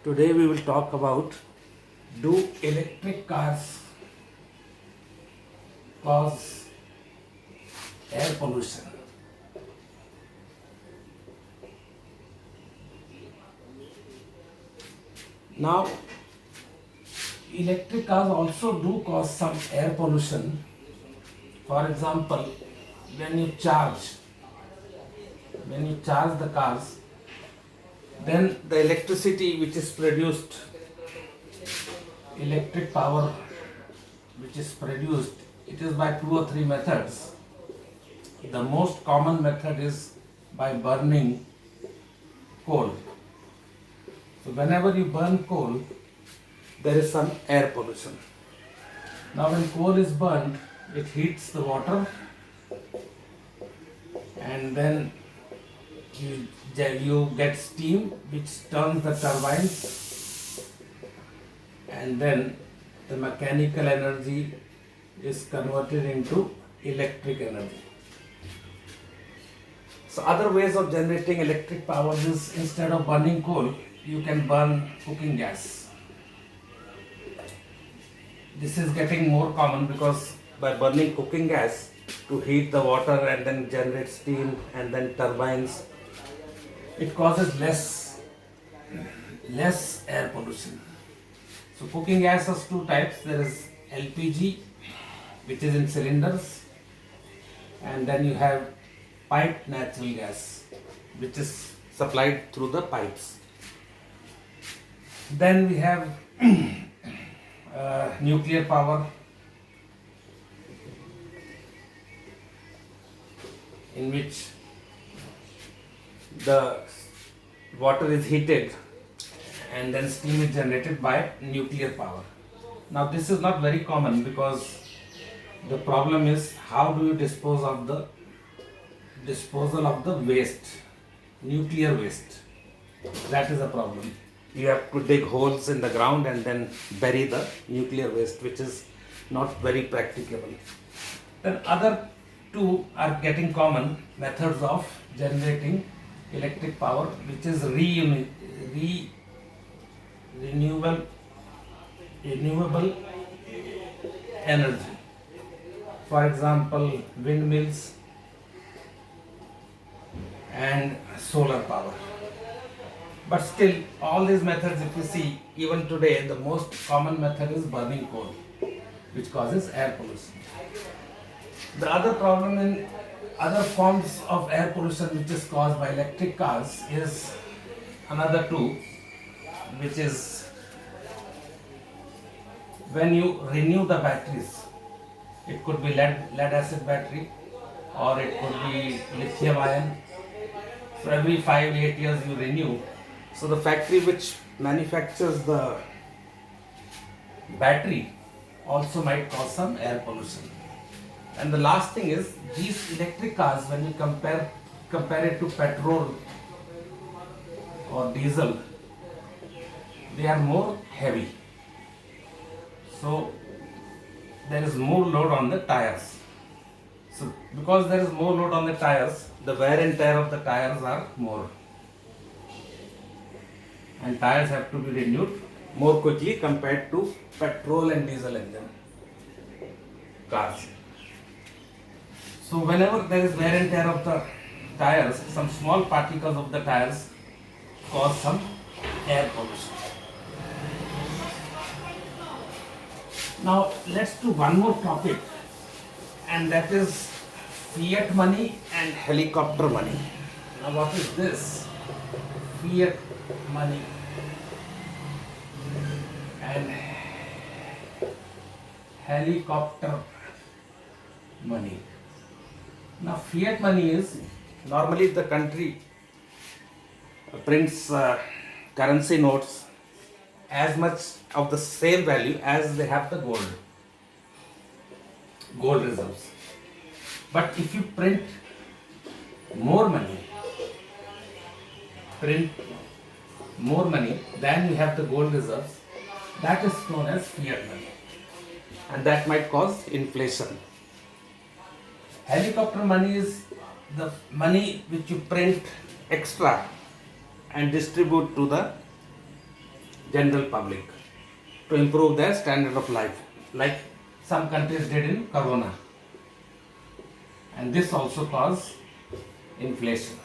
Today we will talk about, do electric cars cause air pollution? Now, electric cars also do cause some air pollution. For example, when you charge the cars, then the electricity which is produced, electric power which is produced, it is by 2 or 3 methods. The most common method is by burning coal. So whenever you burn coal, there is some air pollution. Now when coal is burned, it heats the water, and then you get steam which turns the turbines, and then the mechanical energy is converted into electric energy. So other ways of generating electric power is, instead of burning coal, you can burn cooking gas. This is getting more common because by burning cooking gas to heat the water and then generate steam and then turbines, it causes less air pollution. So cooking gas has 2 types. There is LPG, which is in cylinders, and then you have piped natural gas, which is supplied through the pipes. Then we have nuclear power, in which the water is heated and then steam is generated by nuclear power. Now this is not very common because the problem is, how do you dispose of the waste, nuclear waste? That is a problem. You have to dig holes in the ground and then bury the nuclear waste, which is not very practicable. Then other 2 are getting common methods of generating electric power, which is renewable energy. For example, windmills and solar power. But still, all these methods, if you see, even today, the most common method is burning coal, which causes air pollution. The other problem in other forms of air pollution which is caused by electric cars is another 2, which is when you renew the batteries. It could be lead acid battery, or it could be lithium ion. So every 5-8 years you renew. So the factory which manufactures the battery also might cause some air pollution. And the last thing is, these electric cars, when you compare it to petrol or diesel, they are more heavy. So there is more load on the tires. So because there is more load on the tires, the wear and tear of the tires are more. And tires have to be renewed more quickly compared to petrol and diesel engine cars. So whenever there is wear and tear of the tires, some small particles of the tires cause some air pollution. Now let's do one more topic, and that is fiat money and helicopter money. Now what is this? Fiat money and helicopter money. Now fiat money is, normally the country prints currency notes as much of the same value as they have the gold reserves. But if you print more money than you have the gold reserves, that is known as fiat money, and that might cause inflation. Helicopter money is the money which you print extra and distribute to the general public to improve their standard of life, like some countries did in Corona. And this also caused inflation.